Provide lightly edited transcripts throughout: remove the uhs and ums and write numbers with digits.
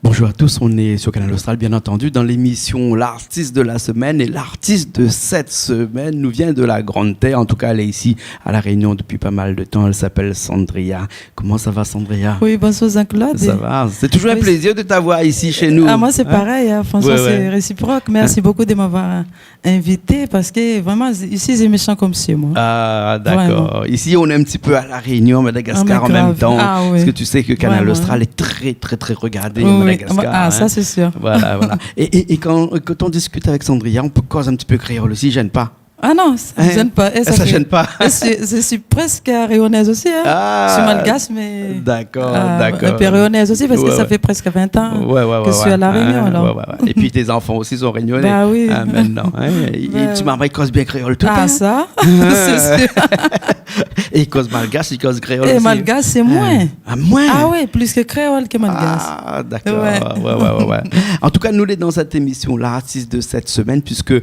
Bonjour à tous, on est sur Canal Austral, bien entendu, dans l'émission L'artiste de la semaine. Et l'artiste de cette semaine nous vient de la Grande Terre. En tout cas, elle est ici à La Réunion depuis pas mal de temps. Elle s'appelle Sandria. Comment ça va, Sandria? Oui, bonsoir Jean-Claude. Ça va. C'est toujours un plaisir de t'avoir ici chez nous. Moi, c'est pareil. François, c'est réciproque. Merci beaucoup de m'avoir invité parce que vraiment, ici, c'est méchant comme chez moi. Ah, d'accord. Vraiment. Ici, on est un petit peu à La Réunion, Madagascar en même temps. Parce que tu sais que Canal Austral est très, très, très regardé. Madagascar, ça c'est sûr. Voilà. Et quand on discute avec Sandria, on peut causer un petit peu créole aussi, gêne pas? Ah non, ça ne gêne pas. Ça gêne pas. Je suis presque réunionnaise aussi. Je suis malgache, mais. D'accord. Et puis réunionnaise aussi, parce que ça fait presque 20 ans que je suis à La Réunion. Et puis tes enfants aussi sont réunionnais. Bah oui. Maintenant. Et tu m'as dit cause bien créole tout le temps. Ah, ça, c'est sûr. Et cause malgache, il cause créole. Et malgache, c'est moins. Ah, moins? Ah ouais, plus que créole que malgache. Ah, d'accord. Ouais. En tout cas, nous, on est dans cette émission, l'artiste de cette semaine, puisque.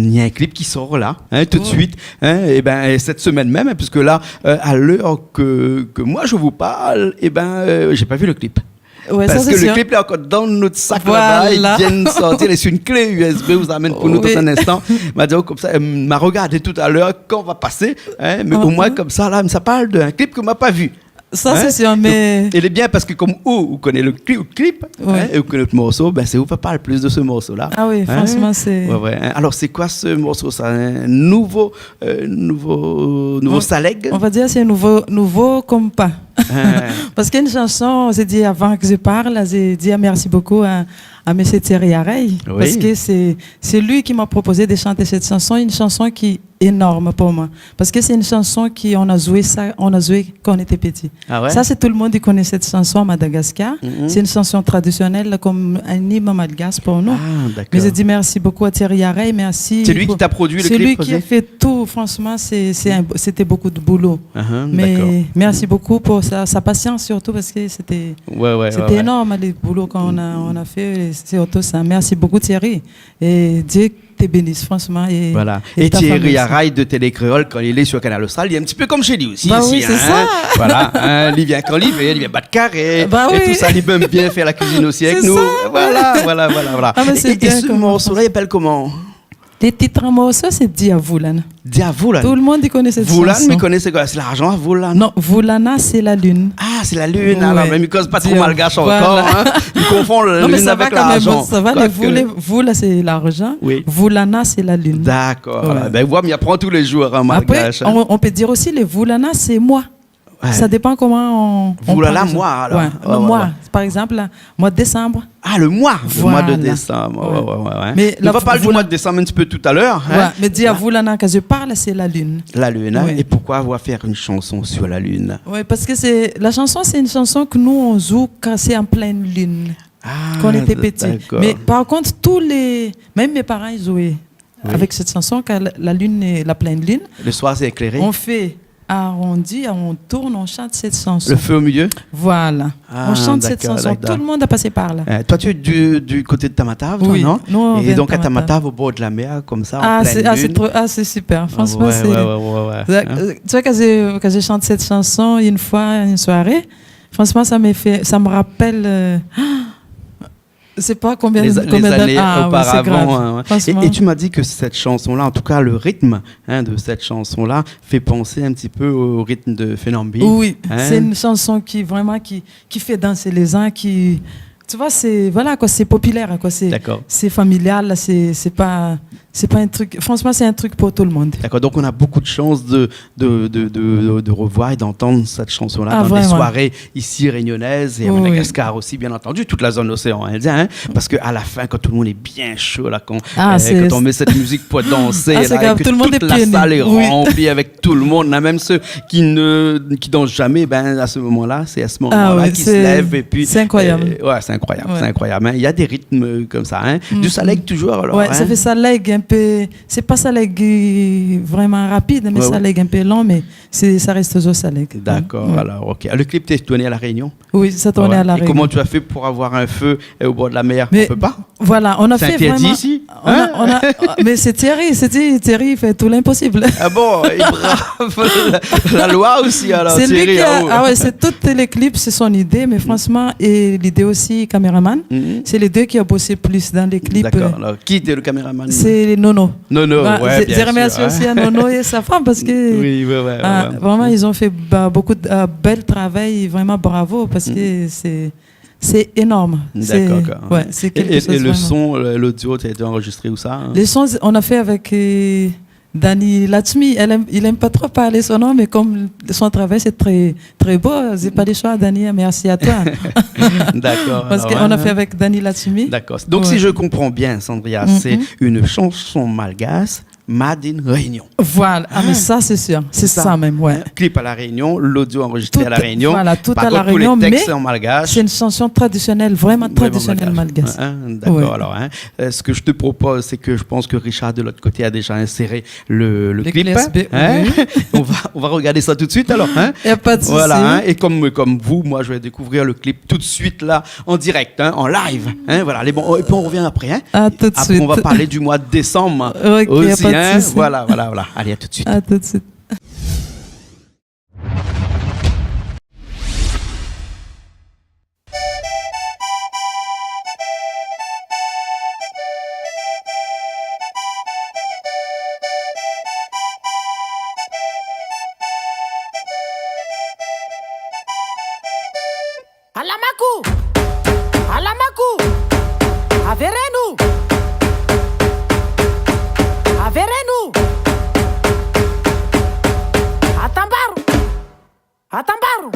Il y a un clip qui sort là, tout de suite, cette semaine même, puisque là, à l'heure que moi je vous parle, j'ai pas vu le clip. Ouais, parce ça, que le sûr. clip est encore dans notre sac là-bas, il vient de sortir, c'est une clé USB, vous amène pour nous dans un instant. M'a dit comme ça, m'a regardé tout à l'heure quand on va passer, mais au moins comme ça là, ça parle d'un clip que m'a pas vu. Ça, c'est sûr, mais. Donc, il est bien parce que, comme vous connaissez le clip et vous connaissez le morceau, c'est vous qui parle plus de ce morceau-là. Ah oui, franchement, c'est. Ouais. Alors, c'est quoi ce morceau? C'est un nouveau Saleg? On va dire c'est nouveau comme pas. Parce qu'une chanson, j'ai dit avant que je parle, j'ai dit merci beaucoup à M. Thierry Harey, parce que c'est lui qui m'a proposé de chanter cette chanson, une chanson qui est énorme pour moi, parce que c'est une chanson qu'on a joué quand on était petit. Ah ouais? Ça, c'est tout le monde qui connaît cette chanson à Madagascar. C'est une chanson traditionnelle comme un hymne malgache pour nous. Ah, d'accord. Mais j'ai dit merci beaucoup à Thierry Harey, merci. C'est lui qui t'a produit le clip? C'est lui qui a fait tout, franchement, c'était beaucoup de boulot. Mais merci beaucoup pour sa patience surtout, parce que c'était énorme le boulot qu'on a fait. C'est auto ça. Merci beaucoup Thierry. Et Dieu te bénisse franchement. Et Thierry Harey de Télé Créole, quand il est sur Canal Austral, il est un petit peu comme chez lui aussi. Oui, c'est ça. Voilà. Il vient quand il veut, il vient battre carré. Et tout ça, il aime bien faire la cuisine aussi avec nous. Voilà. Et ce morceau-là, il s'appelle comment? Les titres en morceaux, c'est Diavoulana. Diavoulana. Tout le monde connaît cette chanson. Voulana, mais connaît c'est quoi? C'est l'argent, Voulana? Non, Voulana, c'est la lune. Ah, c'est la lune. Alors, même il cause pas trop malgache encore. Il confond la lune avec l'argent. Ça va, Voula, c'est l'argent. Oui. Voulana, c'est la lune. D'accord. Voilà. Il apprend tous les jours en malgache. Après, on peut dire aussi, les Voulana, c'est moi. Ouais. Ça dépend comment on Voulana, moi, alors. Le mois. Par exemple, mois de décembre. Ah, le mois. Le mois de décembre. Ouais. Mais on va parler du mois de décembre un petit peu tout à l'heure. Mais dire à Voulana, quand je parle, c'est la lune. La lune. Et pourquoi on va faire une chanson sur la lune? Oui, parce que la chanson, c'est une chanson que nous, on joue quand c'est en pleine lune. Quand on était petits. Mais par contre, même mes parents, ils jouaient avec cette chanson, quand la lune est la pleine lune. Le soir, c'est éclairé. On fait arrondi, on tourne, on chante cette chanson. Le feu au milieu? Voilà. On chante cette chanson. Tout le monde a passé par là. Toi, tu es du côté de Tamatave, oui. Non, et donc à Tamatave, au bord de la mer, comme ça, en pleine lune. C'est super. Franchement, c'est... Ouais. Tu vois, quand j'ai chanté cette chanson une fois, une soirée, franchement, ça me rappelle... Je ne sais pas combien d'années auparavant. Et tu m'as dit que cette chanson-là, en tout cas le rythme de cette chanson-là, fait penser un petit peu au rythme de Fenambi. Oui, c'est une chanson qui fait danser les gens, qui... Tu vois, c'est populaire, c'est familial, c'est pas un truc. Franchement, c'est un truc pour tout le monde. D'accord. Donc on a beaucoup de chance de revoir et d'entendre cette chanson-là dans des soirées ici réunionnaises et à Madagascar aussi, bien entendu, toute la zone océan Indien, parce que à la fin, quand tout le monde est bien chaud là, quand on met cette musique pour danser, là, et que toute la salle est remplie avec tout le monde, là, même ceux qui dansent jamais, à ce moment-là, c'est à ce moment-là qu'ils se lèvent et puis c'est incroyable. C'est incroyable, c'est incroyable. Hein. Il y a des rythmes comme ça, hein. Du Saleg toujours alors. Ouais, ça fait Saleg un peu, c'est pas Saleg vraiment rapide, mais Saleg un peu lent, mais ça reste toujours Saleg. D'accord, alors ok. Le clip t'es tourné à La Réunion? Oui, ça tournait à La Réunion. Et comment tu as fait pour avoir un feu au bord de la mer? On peut pas? Voilà, on a fait vraiment... ici mais c'est Thierry, Thierry fait tout l'impossible. Ah bon, il brave la loi aussi alors. C'est lui qui a, ah ouais, c'est tous les clips, c'est son idée, mais franchement, et l'idée aussi caméraman, c'est les deux qui ont bossé plus dans les clips. D'accord, alors qui était le caméraman? C'est Nono. Nono, ouais, bien sûr. Je remercie aussi à Nono et sa femme parce que vraiment, ils ont fait beaucoup de bel travail, vraiment bravo, parce que c'est énorme. D'accord. Ouais, c'est quelque chose et le son, l'audio, tu as été enregistré où ça? Hein? Les sons, on a fait avec Dani Latsmi. Il aime pas trop parler son nom, mais comme son travail c'est très très beau, j'ai pas le choix. Dani, merci à toi. D'accord. Parce qu'on a fait avec Dani Latsmi. D'accord. Donc si je comprends bien, Sandria, c'est une chanson malgache. Made in Réunion. Voilà, mais ça c'est sûr, c'est ça même, ouais. Clip à La Réunion, l'audio enregistré à La Réunion. Voilà, tout à La Réunion, tous les textes en malgache. C'est une chanson traditionnelle, vraiment traditionnelle malgache. D'accord, alors, ce que je te propose, c'est que je pense que Richard de l'autre côté a déjà inséré le clip. On va regarder ça tout de suite alors. Il n'y a pas de souci. Voilà, et comme vous, moi je vais découvrir le clip tout de suite là, en direct, en live. Voilà, et puis on revient après. Tout de suite. On va parler du mois de décembre aussi. Voilà. Allez, à tout de suite. À tout de suite. Alamaku, Averenu. Atambaru.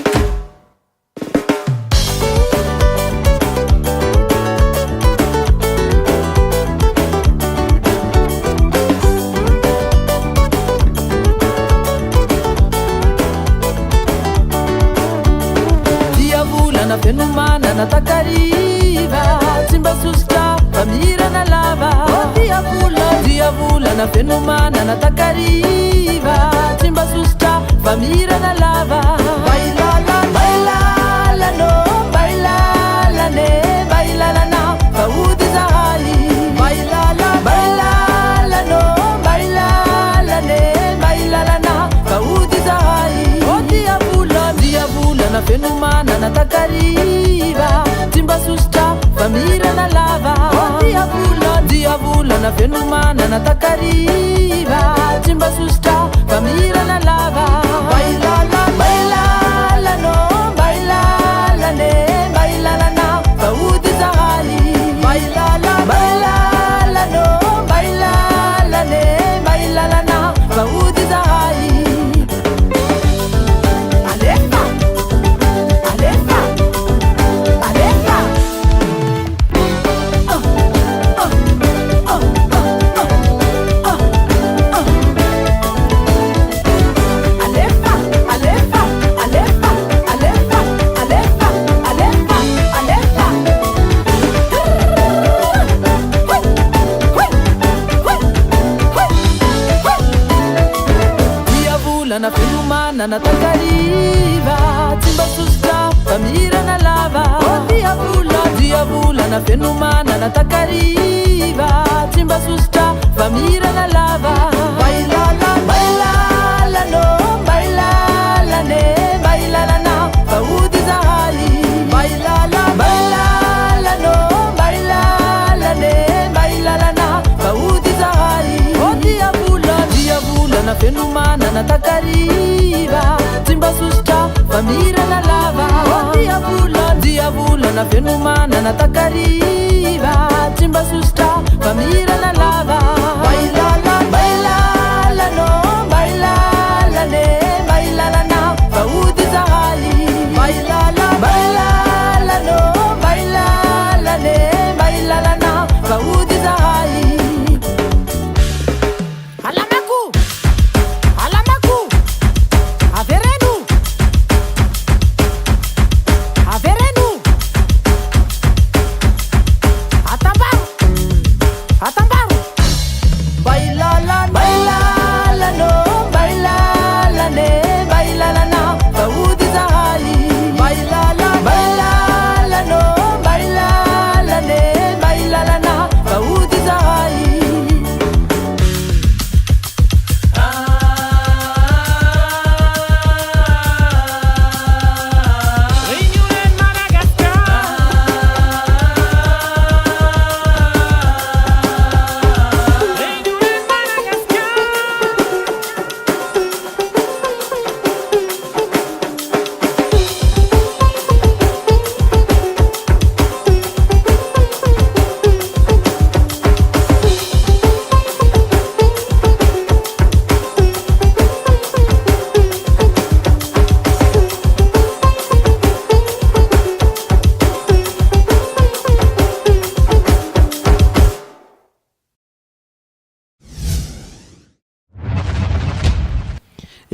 Diavula na fenumana na takariva, timba susta, famira na lava. Diavula na fenumana na takariva, timba susta, famira na lava. Fenumana na takariva, timba susta, famira na lava. Diavula na fenumana na takariva, timba susta, famira na lava. Bailala no, bailala ne, bailala na, faudi zahali. Bailala no, bailala ne, bailala na, faudi zahali. Na fenumana na takariva, timba susta, famira na lava. Diavula na fenumana na takariva, timba susta, famira na lava. Bailala no, bailala ne, bailala na, faudi zahali. Bailala no, bailala ne, bailala na, faudi zahali. Diavula na fenumana na takariva, timba susta, famira na lava. Diavula na fenumana na takariva, timba susta, famira na lava. Bailala no, bailala ne, bailala na, faudi zahali. Bailala no, bailala ne, bailala na, faudi zahali.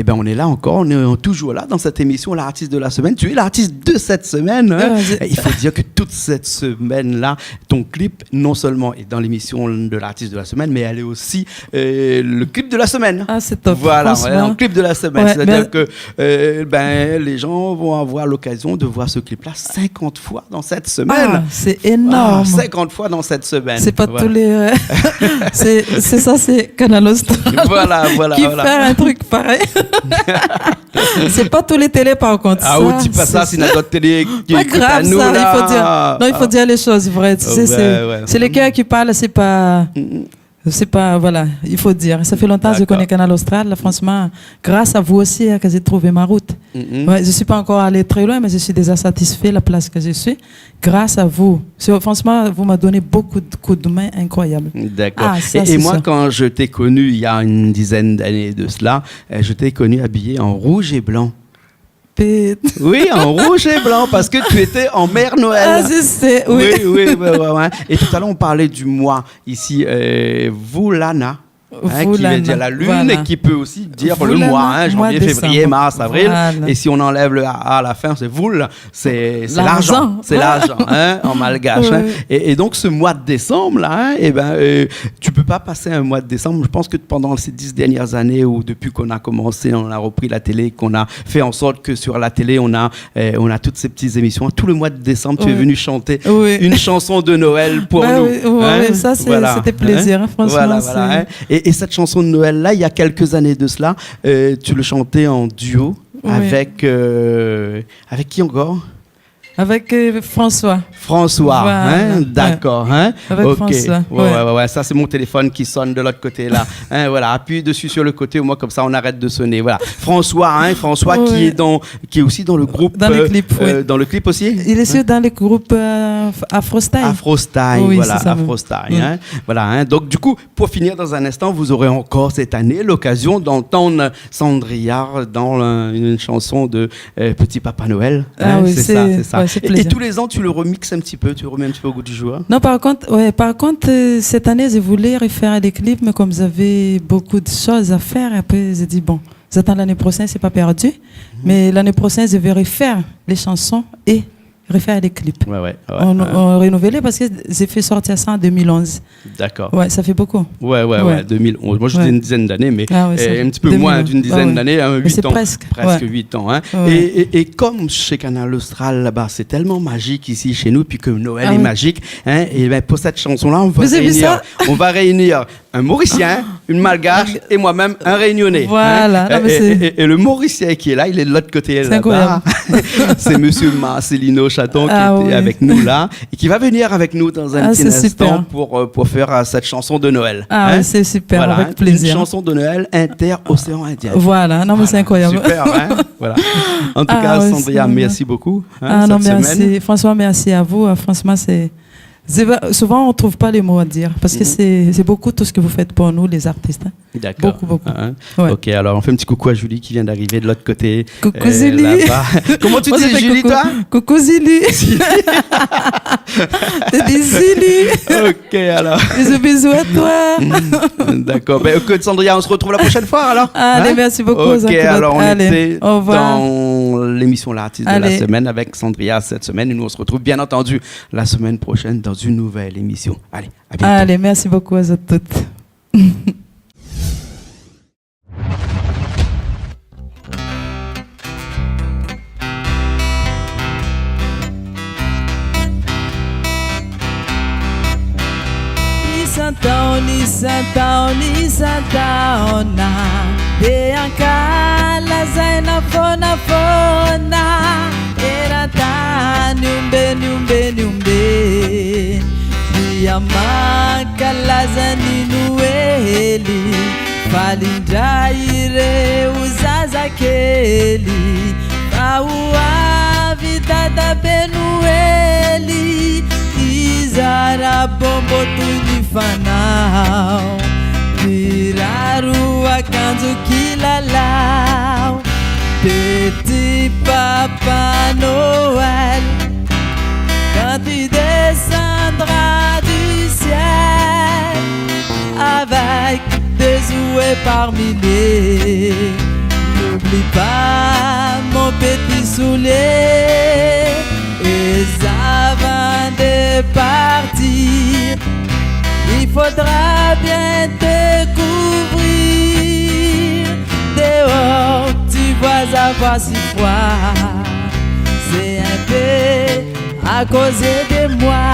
ben on est là encore, on est toujours là dans cette émission, l'artiste de la semaine. Tu es l'artiste de cette semaine. Hein. Il faut dire que toute cette semaine-là, ton clip, non seulement est dans l'émission de l'artiste de la semaine, mais elle est aussi le clip de la semaine. Ah, c'est top. Voilà, le clip de la semaine. Ouais, c'est-à-dire que les gens vont avoir l'occasion de voir ce clip-là 50 fois dans cette semaine. Ah, c'est énorme. 50 fois dans cette semaine. C'est pas tous les... c'est ça, c'est Canal Austral. Voilà. Qui fait un truc pareil. C'est pas tous les télés, par contre. Ah, ou dis pas ça, c'est notre télé qui pas grave, nous, ça. là. Il faut dire... Non, il faut dire les choses vraies. Tu sais, c'est les cœurs qui parlent, c'est pas... C'est pas, voilà, il faut dire. Ça fait longtemps que je connais Canal Austral. Là, franchement, grâce à vous aussi que j'ai trouvé ma route. Ouais, je ne suis pas encore allé très loin, mais je suis déjà satisfait de la place que je suis. Grâce à vous. Franchement, vous m'avez donné beaucoup de coups de main incroyables. D'accord. Et moi, quand je t'ai connu il y a une dizaine d'années de cela, je t'ai connu habillé en rouge et blanc. Oui, en rouge et blanc, parce que tu étais en Mère Noël. Ah, je sais, oui. Oui. Et tout à l'heure, on parlait du mois ici, Vulana. Qui veut dire la lune, voilà. Et qui peut aussi dire le mois, janvier, février, mars, avril. Voilà. Et si on enlève le A à la fin, c'est Voul, c'est l'argent. C'est l'argent, en malgache. Oui. Et donc, ce mois de décembre, là, tu peux pas passer un mois de décembre. Je pense que pendant ces 10 dernières années, ou depuis qu'on a commencé, on a repris la télé, qu'on a fait en sorte que sur la télé, on a toutes ces petites émissions. Tout le mois de décembre, tu es venu chanter une chanson de Noël pour nous. Oui, ça, c'était plaisir, franchement. Voilà. Et cette chanson de Noël-là, il y a quelques années de cela, tu le chantais en duo avec qui encore ? Avec François. Voilà. D'accord. Avec François. Ouais. Ça, c'est mon téléphone qui sonne de l'autre côté, là. Voilà, appuie dessus sur le côté, au moins, comme ça, on arrête de sonner. Voilà. François, qui est aussi dans le groupe. Dans le clip, dans le clip aussi. Il est aussi dans le groupe Afro-Style. Afro-Style, voilà. Afro-Style. Voilà. Donc, du coup, pour finir dans un instant, vous aurez encore cette année l'occasion d'entendre Cendrillard dans une chanson de Petit Papa Noël. C'est ça. Et tous les ans, tu le remixes un petit peu, tu remets un petit peu au goût du jour. Non, par contre, cette année, je voulais refaire des clips, mais comme j'avais beaucoup de choses à faire, après, j'ai dit, bon, j'attends l'année prochaine, c'est pas perdu. Mais l'année prochaine, je vais refaire les chansons et refaire des clips. On renouvelait parce que j'ai fait sortir ça en 2011. D'accord. Ouais, ça fait beaucoup. Ouais. 2011. Moi, je dis une dizaine d'années, mais un petit peu moins d'une dizaine d'années, 8 ans. Presque 8 ans. Et comme chez Canal Austral, là-bas, c'est tellement magique ici chez nous, puis que Noël est magique, et bien pour cette chanson-là, on va réunir un Mauricien, une Malgache et moi-même un Réunionnais. Voilà. Et le Mauricien qui est là, il est de l'autre côté là-bas. C'est Monsieur Marcelino Chaton qui était avec nous là et qui va venir avec nous dans un petit instant pour faire cette chanson de Noël. C'est super, voilà, avec plaisir. Une chanson de Noël inter-océan Indien. Voilà, c'est incroyable. Super, voilà. En tout cas, Cendrillard, merci beaucoup. Merci. François, merci à vous. Franchement, souvent, on ne trouve pas les mots à dire parce que c'est beaucoup tout ce que vous faites pour nous, les artistes. D'accord. Beaucoup. Ok, alors on fait un petit coucou à Julie qui vient d'arriver de l'autre côté. Coucou Zili. Comment tu dis Julie, toi ? Coucou Zili. Tu dis Zili. Ok, alors. Bisous à toi. D'accord. Écoute, Cendrillard, on se retrouve la prochaine fois alors. Allez, merci beaucoup. Ok, alors on était dans l'émission L'artiste de la semaine avec Cendrillard cette semaine et nous on se retrouve bien entendu la semaine prochaine dans une nouvelle émission. Allez, à bientôt. Allez, merci beaucoup à toutes. Nisanta de ankala zaina fona erata nyumbe diamakala nueli falinjaire uzazakeli aua vida da benueli izara bombo tunifanao viraru akanzo kilalau Petit Papa Noël quand tu descendras du ciel avec des jouets par milliers, le N'oublie pas mon petit soulier. Et avant de partir, il faudra bien te couvrir. Dehors, tu vas avoir si froid. C'est un peu à cause de moi.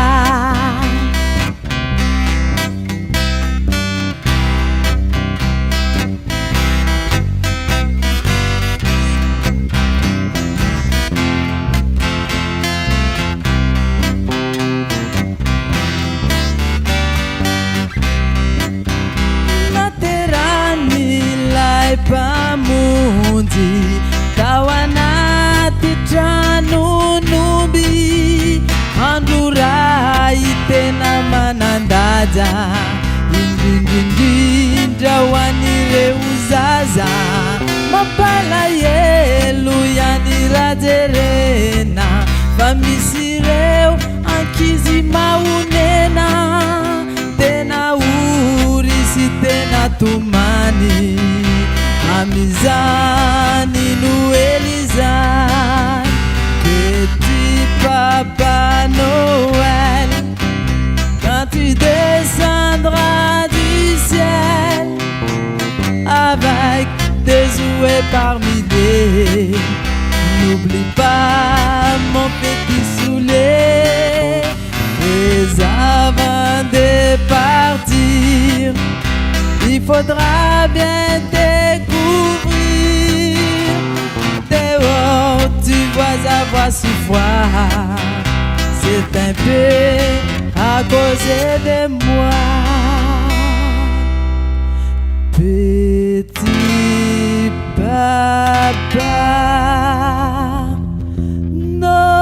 Pamundi tawanati trano numbi andura itena manandaja indindindindra wanire uzaza mapala yelu yanirajerena vamisireu ankizi maunena tena urisi tena tumani Amizani nous Elisane, petit papa Noël, quand tu descendras du ciel, avec des jouets par milliers, n'oublie pas mon petit soulier, et avant de partir, il faudra bien te couvrir. Dehors, tu vas avoir si froid. C'est un peu à cause de moi. Petit papa Noël.